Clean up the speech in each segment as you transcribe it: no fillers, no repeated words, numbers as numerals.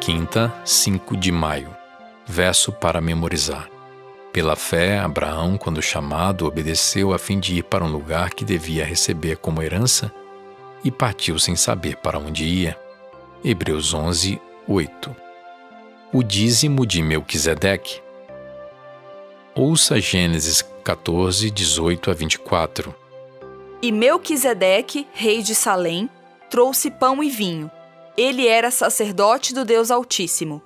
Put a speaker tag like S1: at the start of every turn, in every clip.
S1: Quinta, 5 de maio. Verso para memorizar. Pela fé, Abraão, quando chamado, obedeceu a fim de ir para um lugar que devia receber como herança e partiu sem saber para onde ia. Hebreus 11, 8. O dízimo de Melquisedeque. Ouça Gênesis 14, 18 a 24.
S2: E Melquisedeque, rei de Salém, trouxe pão e vinho. Ele era sacerdote do Deus Altíssimo.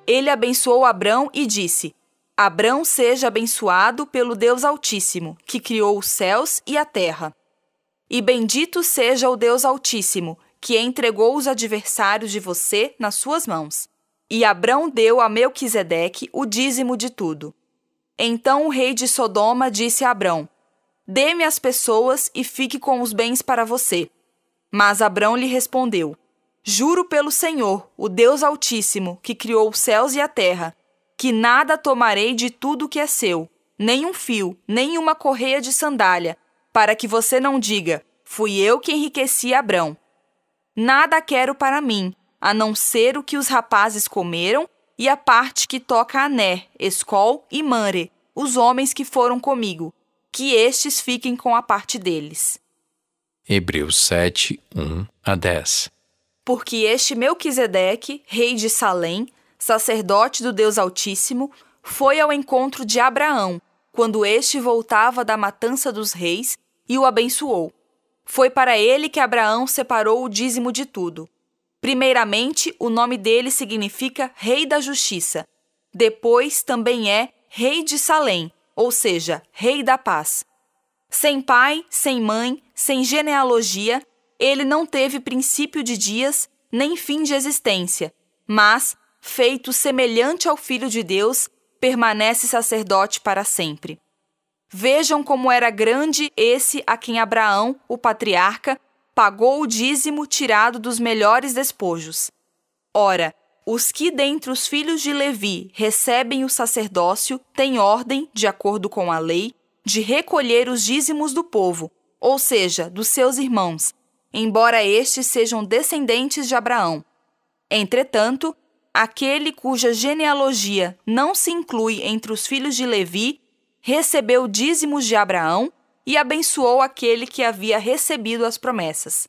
S2: Ele abençoou Abrão e disse: Abrão seja abençoado pelo Deus Altíssimo, que criou os céus e a terra. E bendito seja o Deus Altíssimo, que entregou os adversários de você nas suas mãos. E Abrão deu a Melquisedeque o dízimo de tudo. Então o rei de Sodoma disse a Abrão: Dê-me as pessoas e fique com os bens para você. Mas Abrão lhe respondeu: Juro pelo Senhor, o Deus Altíssimo, que criou os céus e a terra, que nada tomarei de tudo que é seu, nem um fio, nem uma correia de sandália, para que você não diga: fui eu que enriqueci Abrão. Nada quero para mim, a não ser o que os rapazes comeram e a parte que toca a Ané, Escol e Manre, os homens que foram comigo, que estes fiquem com a parte deles.
S1: Hebreus 7, 1 a 10.
S2: Porque este Melquisedeque, rei de Salém, sacerdote do Deus Altíssimo, foi ao encontro de Abraão, quando este voltava da matança dos reis, e o abençoou. Foi para ele que Abraão separou o dízimo de tudo. Primeiramente, o nome dele significa Rei da Justiça. Depois, também é Rei de Salém, ou seja, Rei da Paz. Sem pai, sem mãe, sem genealogia, ele não teve princípio de dias, nem fim de existência, mas, feito semelhante ao Filho de Deus, permanece sacerdote para sempre. Vejam como era grande esse a quem Abraão, o patriarca, pagou o dízimo tirado dos melhores despojos. Ora, os que dentre os filhos de Levi recebem o sacerdócio têm ordem, de acordo com a lei, de recolher os dízimos do povo, ou seja, dos seus irmãos, embora estes sejam descendentes de Abraão. Entretanto, aquele cuja genealogia não se inclui entre os filhos de Levi recebeu dízimos de Abraão e abençoou aquele que havia recebido as promessas.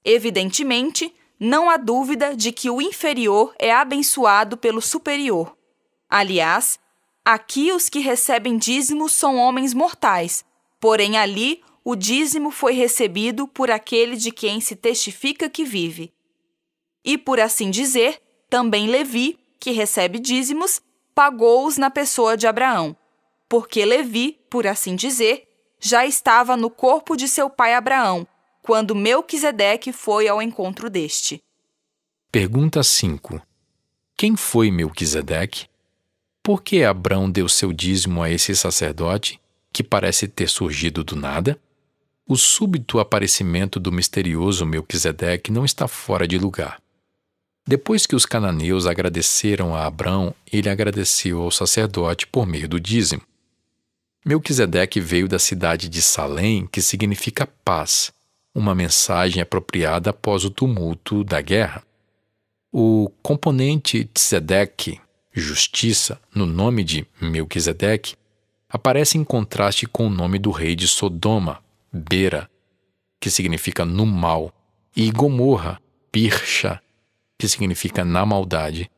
S2: Evidentemente, não há dúvida de que o inferior é abençoado pelo superior. Aliás, aqui os que recebem dízimos são homens mortais, porém ali o dízimo foi recebido por aquele de quem se testifica que vive. E, por assim dizer, também Levi, que recebe dízimos, pagou-os na pessoa de Abraão, porque Levi, por assim dizer, já estava no corpo de seu pai Abraão, quando Melquisedeque foi ao encontro deste.
S1: Pergunta 5. Quem foi Melquisedeque? Por que Abrão deu seu dízimo a esse sacerdote, que parece ter surgido do nada? O súbito aparecimento do misterioso Melquisedeque não está fora de lugar. Depois que os cananeus agradeceram a Abrão, ele agradeceu ao sacerdote por meio do dízimo. Melquisedeque veio da cidade de Salém, que significa paz, uma mensagem apropriada após o tumulto da guerra. O componente tzedek, justiça, no nome de Melquisedeque, aparece em contraste com o nome do rei de Sodoma, Bera, que significa no mal, e Gomorra, Birsha, que significa na maldade,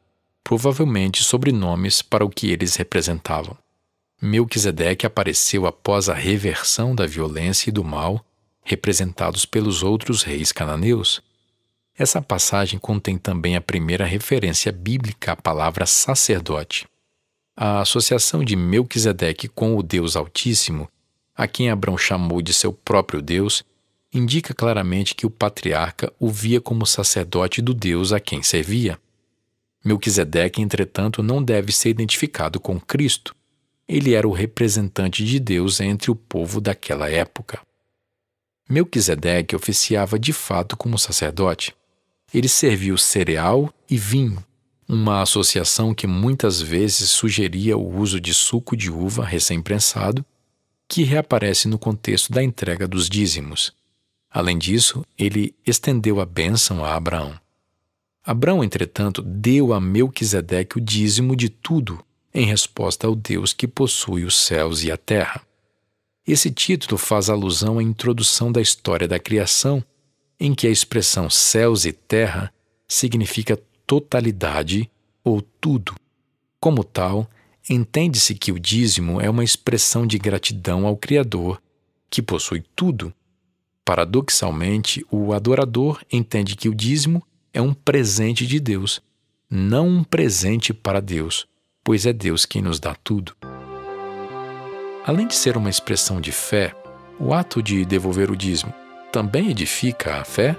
S1: provavelmente sobrenomes para o que eles representavam. Melquisedeque apareceu após a reversão da violência e do mal representados pelos outros reis cananeus. Essa passagem contém também a primeira referência bíblica à palavra sacerdote. A associação de Melquisedeque com o Deus Altíssimo, a quem Abrão chamou de seu próprio Deus, indica claramente que o patriarca o via como sacerdote do Deus a quem servia. Melquisedeque, entretanto, não deve ser identificado com Cristo. Ele era o representante de Deus entre o povo daquela época. Melquisedeque oficiava de fato como sacerdote. Ele serviu cereal e vinho, uma associação que muitas vezes sugeria o uso de suco de uva recém-prensado, que reaparece no contexto da entrega dos dízimos. Além disso, ele estendeu a bênção a Abraão. Abrão, entretanto, deu a Melquisedeque o dízimo de tudo, em resposta ao Deus que possui os céus e a terra. Esse título faz alusão à introdução da história da criação, em que a expressão céus e terra significa totalidade ou tudo. Como tal, entende-se que o dízimo é uma expressão de gratidão ao Criador, que possui tudo. Paradoxalmente, o adorador entende que o dízimo é um presente de Deus, não um presente para Deus, pois é Deus quem nos dá tudo. Além de ser uma expressão de fé, o ato de devolver o dízimo também edifica a fé?